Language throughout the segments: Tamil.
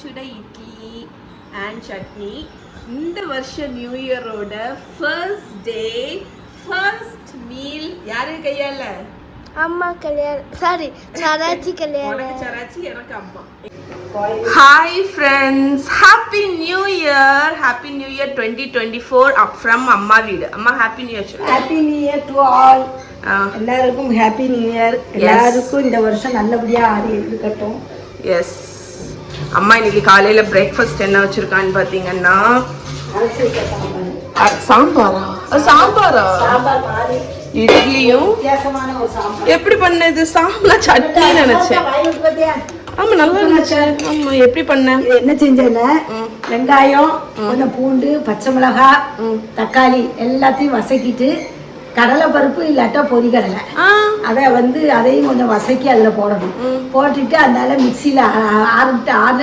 சுட இட்லி அண்ட் சட்னி. இந்த வருஷம் நியூ இயரோட ஃபர்ஸ்ட் டே ஃபர்ஸ்ட் மீல் யாரு கையால? அம்மா கையால. சாரி, சராச்சி கையால. உனக்கு சராச்சி, எனக்கு அம்மா. Hi friends, happy new year. Happy new year 2024 from அம்மா வீடு. அம்மா happy new year. Happy new year to all. எல்லாருக்கும் ஹாப்பி நியூ இயர். எல்லாருக்கும் இந்த வருஷம் நல்லபடியா ஆடி இருக்கட்டும். எஸ். அம்மா இன்னைக்கு காலையில பிரேக்ஃபாஸ்ட் என்ன வச்சிருக்கான்னு பாத்தீங்கன்னா சாம்பாரா? சாம்பாரா? சாம்பார் மாதிரி இட்லியும் வித்தியாசமான ஒரு சாம்பார். எப்படி பண்ணது? சாம்பார் சட்னி நினைச்சேன். ஆமா, நல்லா இருந்துச்சு. ஆமா, எப்படி பண்ண? என்ன செஞ்சேன்னா வெங்காயம், கொஞ்சம் பூண்டு, பச்சை மிளகாய், தக்காளி எல்லாத்தையும் வசக்கிட்டு கடலை பருப்பு இல்லாட்டா பொரிக்கடலை அதை அதையும் கொஞ்சம் வசக்கி அதில் போடணும். போட்டுட்டு அதனால மிக்சியில்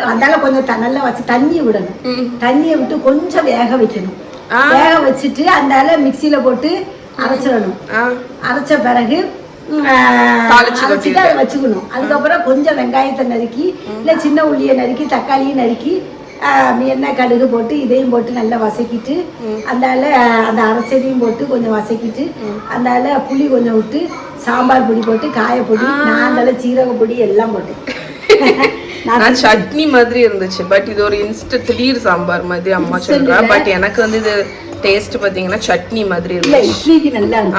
அதனால கொஞ்சம் நல்லா வச்சு தண்ணியை விடணும். தண்ணியை விட்டு கொஞ்சம் வேக வைக்கணும். வேக வச்சுட்டு அதனால மிக்சியில் போட்டு அரைச்சிடணும். அரைச்ச பிறகு அரைச்சிட்டு அதை வச்சுக்கணும். அதுக்கப்புறம் கொஞ்சம் வெங்காயத்தை நறுக்கி இல்லை சின்ன உள்ளியை நறுக்கி தக்காளியும் நறுக்கி எண்ணெய் கடுகு போட்டு இதையும் போட்டு நல்லா வசக்கிட்டு அதனால அந்த அரைச்சதையும் போட்டு கொஞ்சம் வசக்கிட்டு அதனால புளி கொஞ்சம் விட்டு சாம்பார் பொடி போட்டு காயப்பொடி நாங்கள சீரக பொடி எல்லாம் போட்டு சட்னி மாதிரி இருந்துச்சு. பட் இது ஒரு இன்ஸ்டன்ட் திடீர் சாம்பார் மாதிரி அம்மா சொல்றா. பட் எனக்கு இது டேஸ்ட் பாத்தீங்கன்னா சட்னி மாதிரி இருந்துச்சு.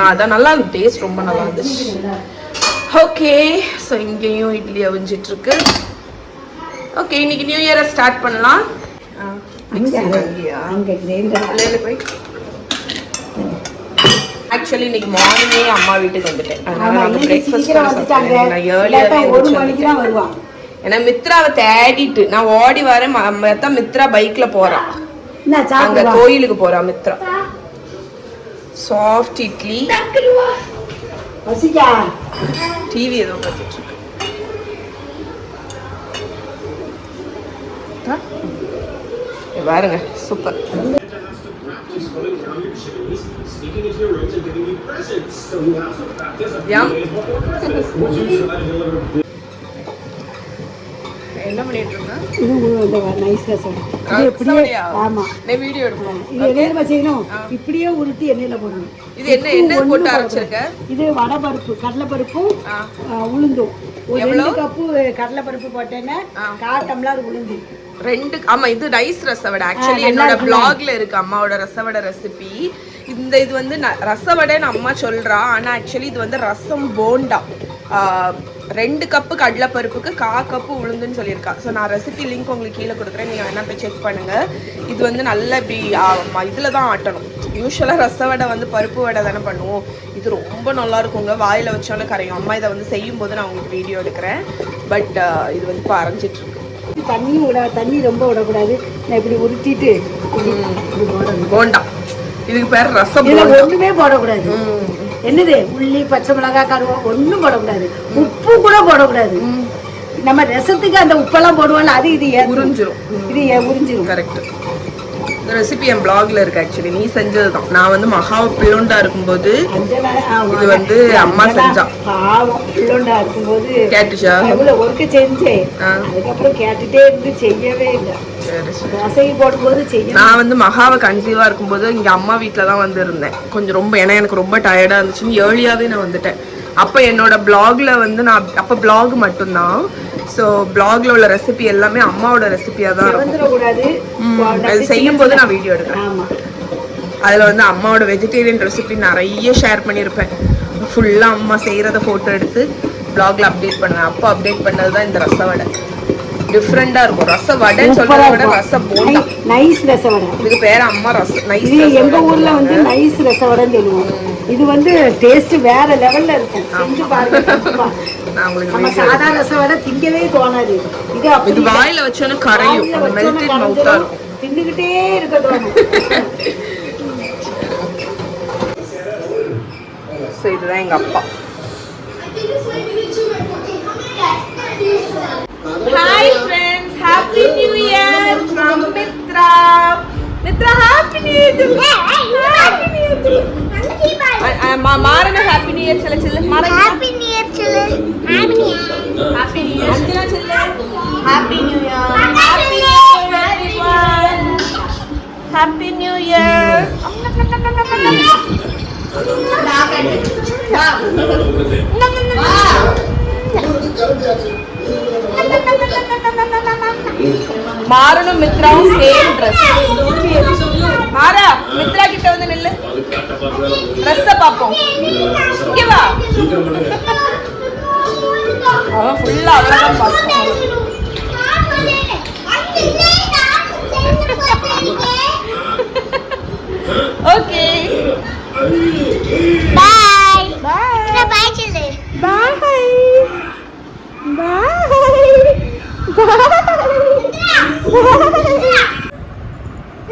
அதான் நல்லா இருந்துச்சு. டேஸ்ட் ரொம்ப நல்லா இருந்துச்சு. ஓகே, ஸோ இங்கேயும் இட்லி அவிஞ்சிட்டு இருக்கு. ஓகே, இன்னைக்கு நியூ இயரை ஸ்டார்ட் பண்ணலாம். ஆக்சுவலி இன்னைக்கு மார்னிங்கே அம்மா வீட்டுக்கு வந்துட்டேன். அதனால ஏன்னா மித்ராவை தேடிட்டு நான் ஓடி வரேன். மித்ரா பைக்ல போறான், அங்க கோயிலுக்கு போறா மித்ரா. சாஃப்ட் இட்லி, டிவி ஏதோ பார்த்துட்டு இருக்கு. பாருங்க, சூப்பர். என்ன பண்ணிட்டு இருக்கேன்? இப்படியே உருட்டி எண்ணெயில போடணும். இது என்ன போட்டு அரைச்சிருக்க? இது வடை பருப்பு, கடலை பருப்பும் உளுந்தும். ஒரு 2 கப்பு கடலை பருப்பு போட்டேன்னா 1/4 டம்ளர் உளுந்து. 2. ஆமா, இது ரைஸ் ரசவடை. ஆக்சுவலி என்னோட பிளாக்ல இருக்கு அம்மாவோட ரசவடை ரெசிபி. இது ரசவடைன்னு அம்மா சொல்றா. ஆனா ஆக்சுவலி இது ரசம் போண்டா. 2 கப்பு கடலை பருப்புக்கு 1/4 கப்பு உளுந்துன்னு சொல்லியிருக்கா. ஸோ நான் ரெசிபி லிங்க் உங்களுக்கு கீழே கொடுக்குறேன், நீங்கள் வேணா போய் செக் பண்ணுங்க. இது நல்லா இப்படி இதில் தான் ஆட்டணும். யூஸ்வலாக ரசவடை பருப்பு வடை தானே பண்ணுவோம். இது ரொம்ப நல்லா இருக்குங்க, வாயில் வச்சாலும் கரையும். அம்மா இதை செய்யும் போது நான் உங்களுக்கு வீடியோ எடுக்கிறேன். பட் இது இப்போ அரைஞ்சிட்டு இருக்கு. தண்ணி ரொம்ப விடக்கூடாது. நான் இப்படி உருட்டிட்டு போண்டா. இதுக்கு பேர் ரசம். ஒண்ணுமே போடக்கூடாது. என்னது உள்ளி, பச்சை மிளகாய், கருவேப்பிலை ஒன்றும் போடக்கூடாது. உப்பு கூட போடக்கூடாது. நம்ம ரசத்துக்கு அந்த உப்பெல்லாம் போடுவோம்ல, அது இது உறிஞ்சிரும். இது உறிஞ்சிரும். கரெக்ட். இந்த ரெசிபி என் பிளாக்ல இருக்கு. ஆக்சுவலி நீ செஞ்சதுதான். நான் மகாவ பிள்ளோண்டா இருக்கும்போது இது அம்மா செஞ்சா. பிள்ளோண்டா இருக்கும்போது கேட்டுச்சா? எவ்வளவு ஒர்க்கு செஞ்சேன். அதுக்கப்புறம் கேட்டுட்டே இருந்து செய்யவே இல்லை. நான் மகாவை கன்சீவா இருக்கும்போது இங்க அம்மா வீட்டுல தான் இருந்தேன். கொஞ்சம் ரொம்ப எனக்கு ரொம்ப டயர்டா இருந்துச்சுன்னு ஏர்லியாவே நான் வந்துட்டேன். அப்ப என்னோட பிளாக்ல நான் அப்ப பிளாக் மட்டும்தான். ஸோ பிளாக்ல உள்ள ரெசிபி எல்லாமே அம்மாவோட ரெசிபியா தான் இருக்கும். அது செய்யும் போது நான் வீடியோ எடுக்கிறேன். அதுல அம்மாவோட வெஜிடேரியன் ரெசிபி நிறைய ஷேர் பண்ணியிருப்பேன். ஃபுல்லா அம்மா செய்யறத போட்டோ எடுத்து பிளாக்ல அப்டேட் பண்ணுவேன். அப்போ அப்டேட் பண்ணதுதான் இந்த ரசவடை. டிஃபரெண்டா இருக்கும். ரசவடைன்னு சொல்றத விட ரச போண்டா. நைஸ் ரசவடை. இதுக்கு பேர் அம்மா ரசம் நைஸ். இது எங்க ஊர்ல நைஸ் ரசவடைன்னு சொல்லுவோம். இது டேஸ்ட் வேற லெவல்ல இருக்கும். செஞ்சு பாருங்க. நம்ம சாதா ரசவடை திங்கவே தோணாது. இது வாயில வச்சோன்னா கரையும். மெல்டட் மவுத்தா இருக்கும். தின்னுகிட்டே இருக்க தோணும். ஸோ இதுதான் எங்க அப்பா. Hi friends, happy new year from Mitra. Mitra, happy new year to you. Happy new year to you. Marana happy new year chilla. Happy new year chilla. Happy new year. Happy new year. Anjana chilla. Happy new year. Happy new year. மாறனும் மித்ராவும் சேம் ட்ரெஸ். மாறா, மித்ரா கிட்ட வந்து நில்லு, ட்ரெஸ்ஸ பாப்போம். இங்க வா. அவன் ஃபுல்லா அவ்வளவுதான் பார்த்தான். ஓகே பாய் பாய் பாய் சொல்லு. பாய் பாய்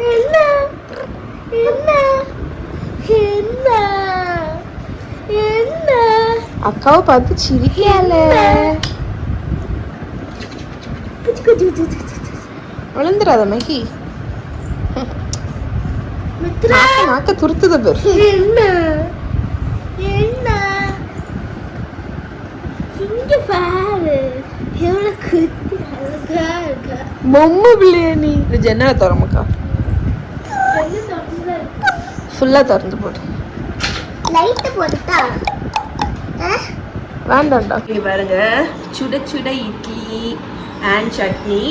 என்ன என்ன என்ன என்ன அக்காவை பார்த்து சிரிக்கல. விழுந்துடாத மகி. மித்ரா நாக்க துருத்துத பேர். என்ன என்ன இங்க பாரு எவ்வளவு குத்தி அழகா இருக்கா. பொம்மை பிள்ளையா நீ? இது ஜன்னலை திறமுக்கா, ஃபுல்லா திறந்து போடு. லைட் போட்டா வேண்டாம்டா. இங்க பாருங்க, சுட சுட இட்லி அண்ட் சட்னி.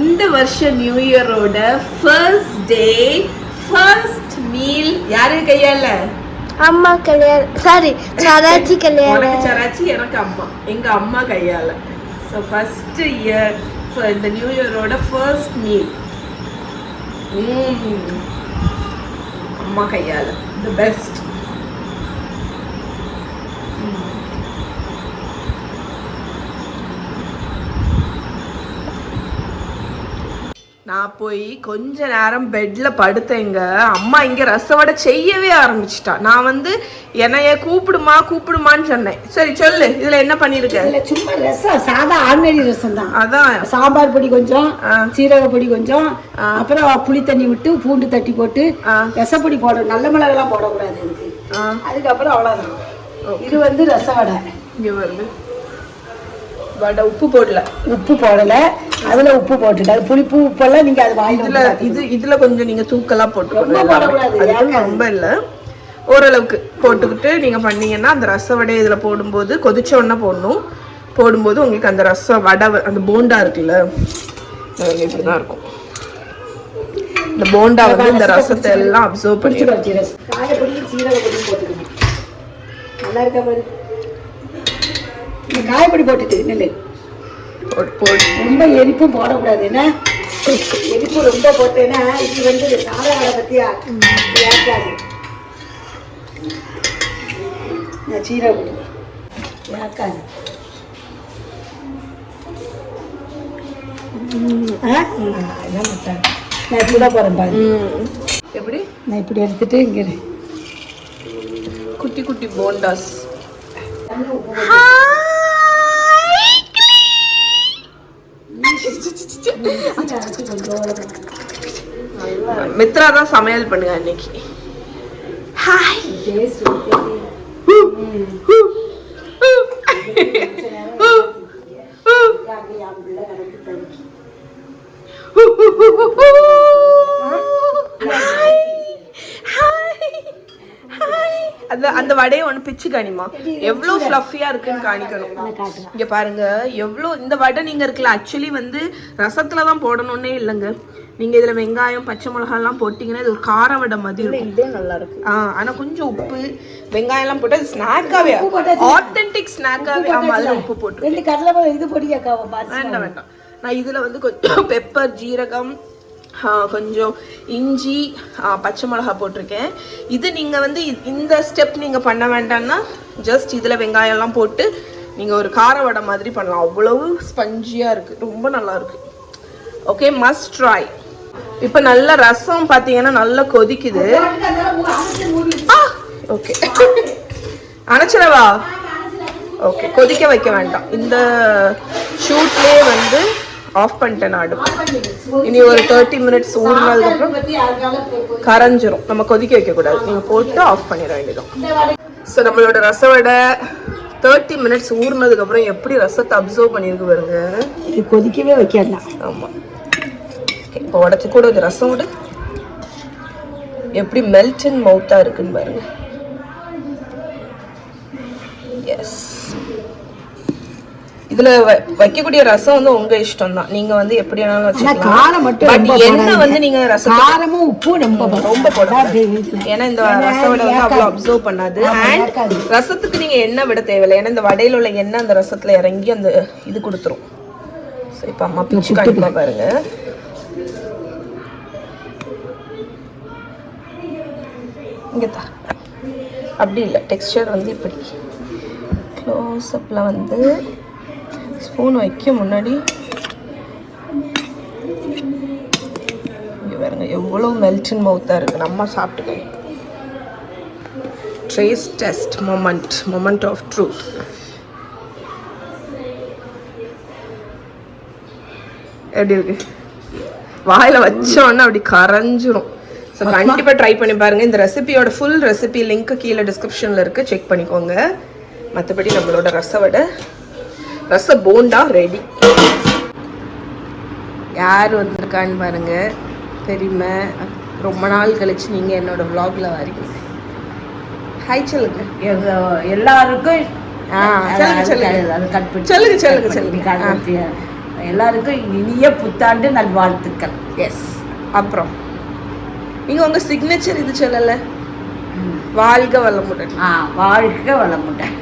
இந்த வருஷம் நியூ இயரோட ஃபர்ஸ்ட் டே ஃபர்ஸ்ட் மீல் யாரு கையால? அம்மா கல்யாணம், சாரி சராச்சி கல்யாணம். உனக்கு சராச்சி, எனக்கு அம்மா, எங்க அம்மா கையால. ஸோ ஃபர்ஸ்ட் இயர் இந்த நியூ இயரோட ஃபர்ஸ்ட் மீல் அம்மா கையால, தி பெஸ்ட். நான் போய் கொஞ்ச நேரம் பெட்ல படுத்தேங்க. அம்மா இங்க ரசவடை செய்யவே ஆரம்பிச்சிட்டா. நான் வந்து என்னைய கூப்பிடுமான்னு சொன்னேன். சரி சொல்லு, இதுல என்ன பண்ணிருக்க? இல்ல சும்மா ரசம், சாதா ஆர்டினரி ரசம் தான். அதான் சாம்பார் பொடி கொஞ்சம், சீரக பொடி கொஞ்சம், அப்புறம் புளி தண்ணி விட்டு பூண்டு தட்டி போட்டு ரசப்பொடி போட, நல்ல மிளகெல்லாம் போடக்கூடாது இதுக்கு. அதுக்கப்புறம் அவ்வளவுதான். இது வந்து ரசவடை. இங்க வருது வடை. உப்பு போடல, உப்பு போடல, அதுல உப்பு போட்டுட்டு அது புளிப்பு உப்பெல்லாம் நீங்க அது வாயில இதுல கொஞ்சம் நீங்க தூக்கலா போட்டுக்கணும். போடக்கூடாது, ரொம்ப இல்ல, ஓரளவுக்கு போட்டுக்கிட்டு நீங்க பண்ணீங்கன்னா அந்த ரச வடையை இதுல போடும்போது கொதிச்ச உடனே போடணும். போடும்போது உங்களுக்கு அந்த ரச வடை, அந்த போண்டா இருக்குல்ல, இப்படிதான் இருக்கும். இந்த போண்டா வந்து இந்த ரசத்தை எல்லாம் அப்சர்வ் பண்ணி காயப்பொடியும் சீரக பொடியும் போட்டுக்கணும். நல்லா இருக்கா பாரு. இந்த காயப்பொடி போட்டுட்டு நெல்லு ரொம்ப எரிப்பும் போடக்கூடாது. ஏன்னா எரிப்பு ரொம்ப போட்டேன்னா இது வந்து சாதா பத்தியா ஏற்காது. சீரக பொடி ஏற்காது. நான் சுட போறேன் பாரு. எப்படி நான் இப்படி எடுத்துட்டு இங்க குட்டி குட்டி போண்டாஸ். மித்ரா தான் சமையல் பண்ணுங்க இன்னைக்கு. ஹாய் அந்த வடையை ஒன்று பிச்சு காணிமா, எவ்வளோ ஃப்ளஃபியா இருக்குன்னு காணிக்கணும். இங்க பாருங்க எவ்வளோ இந்த வடை நீங்க இருக்குல்ல, ஆக்சுவலி வந்து ரசத்துல தான் போடணும்னே இல்லைங்க. நீங்க இதுல வெங்காயம் பச்சை மிளகாய் எல்லாம் போட்டீங்கன்னா இது ஒரு கார வடை மாதிரி இருக்கும். இதே நல்லா இருக்கு. ஆனா கொஞ்சம் உப்பு வெங்காயம் எல்லாம் போட்டு ஸ்நாக்காவே, ஆத்தென்டிக் ஸ்நாக்காவே. ஆமா, அதுல உப்பு போட்டு இது பொடி வேண்டாம் வேண்டாம். நான் இதுல வந்து கொஞ்சம் பெப்பர், ஜீரகம், கொஞ்சம் இஞ்சி, பச்சை மிளகாய் போட்டிருக்கேன். இது நீங்க வந்து இந்த ஸ்டெப் நீங்க பண்ண வேண்டாம்னா ஜஸ்ட் இதுல வெங்காயம் எல்லாம் போட்டு நீங்க ஒரு கார வடை மாதிரி பண்ணலாம். அவ்வளவு ஸ்பஞ்சியா இருக்கு, ரொம்ப நல்லா இருக்கு. Okay, must try. இப்ப நல்ல ரசம் பாத்தீங்கன்னா நல்லா கொதிக்குது. ஓகே, அணைச்சிடவா? ஓகே, கொதிக்க வைக்க வேண்டாம். இந்த ஷூட்லயே வந்து ஆஃப் பண்ணிட்டேன் நாடு. இனி ஒரு 30 மினிட்ஸ் ஊறினதுக்கப்புறம் கரைஞ்சிரும். நம்ம கொதிக்க வைக்கக்கூடாது, நீங்கள் போட்டு ஆஃப் பண்ணிட வேண்டியதும். ஸோ நம்மளோட ரசவடை 30 மினிட்ஸ் ஊறினதுக்கப்புறம் எப்படி ரசத்தை அப்சர்வ் பண்ணியிருக்கு பாருங்க. இது கொதிக்கவே வைக்கலாம். ஆமாம், இப்போ உடச்சி கூட இது ரசம் விட எப்படி மெல்ட் இன் மவுத்தாக இருக்குன்னு பாருங்க. எஸ், இதுல வைக்கக்கூடிய ரசம் வந்து உங்க இஷ்டம் தான், நீங்க வந்து எப்படி வேணாலும் வச்சுக்கலாம். காரம் மட்டும் பட் ரொம்ப என்ன வந்து நீங்க ரசம் காரமும் உப்பும் ரொம்ப போடாது, ஏன்னா இந்த ரச வடை வந்து அவ்வளவு அப்சர்வ் பண்ணாது. அண்ட் ரசத்துக்கு நீங்க எண்ணெய் விட தேவையில்லை, ஏன்னா இந்த வடையில உள்ள எண்ணெய் அந்த ரசத்துல இறங்கி அந்த இது கொடுத்துரும். ஸோ இப்போ அம்மா பிச்சு காட்டுமா பாருங்க. இங்கே தான் அப்படி இல்லை, டெக்ஸ்டர் வந்து இப்படி க்ளோஸ்அப்பில் வந்து ஸ்பூன் வைக்க முன்னாடி இங்கே பாருங்க எவ்வளோ மெல்டன் மவுத்தாக இருக்குது. நம்ம சாப்பிட்டுக்கோங்க. ட்ரேஸ் டெஸ்ட் மொமெண்ட் ஆஃப் ட்ரூத். எப்படி இருக்கு? வாயில் வச்சோன்னா அப்படி கரைஞ்சிரும். ஸோ கண்டிப்பாக ட்ரை பண்ணி பாருங்கள். இந்த ரெசிபியோட ஃபுல் ரெசிபி லிங்க்கு கீழே டிஸ்கிரிப்ஷனில் இருக்குது, செக் பண்ணிக்கோங்க. மற்றபடி நம்மளோட ரச போண்டா ரெடி. யார் வந்திருக்கான்னு பாருங்கள். பெரியமை ரொம்ப நாள் கழிச்சு நீங்கள் என்னோட vlogல வரீங்க. ஹாய் சொல்லுங்க எல்லாருக்கும். சொல்லுங்க. எல்லாருக்கும் இனிய புத்தாண்டு நல்வாழ்த்துக்கள். எஸ். அப்புறம் நீங்க உங்க சிக்னேச்சர் இது சொல்லல. வாழ்க வளமுடன். வாழ்க வளமுடன்.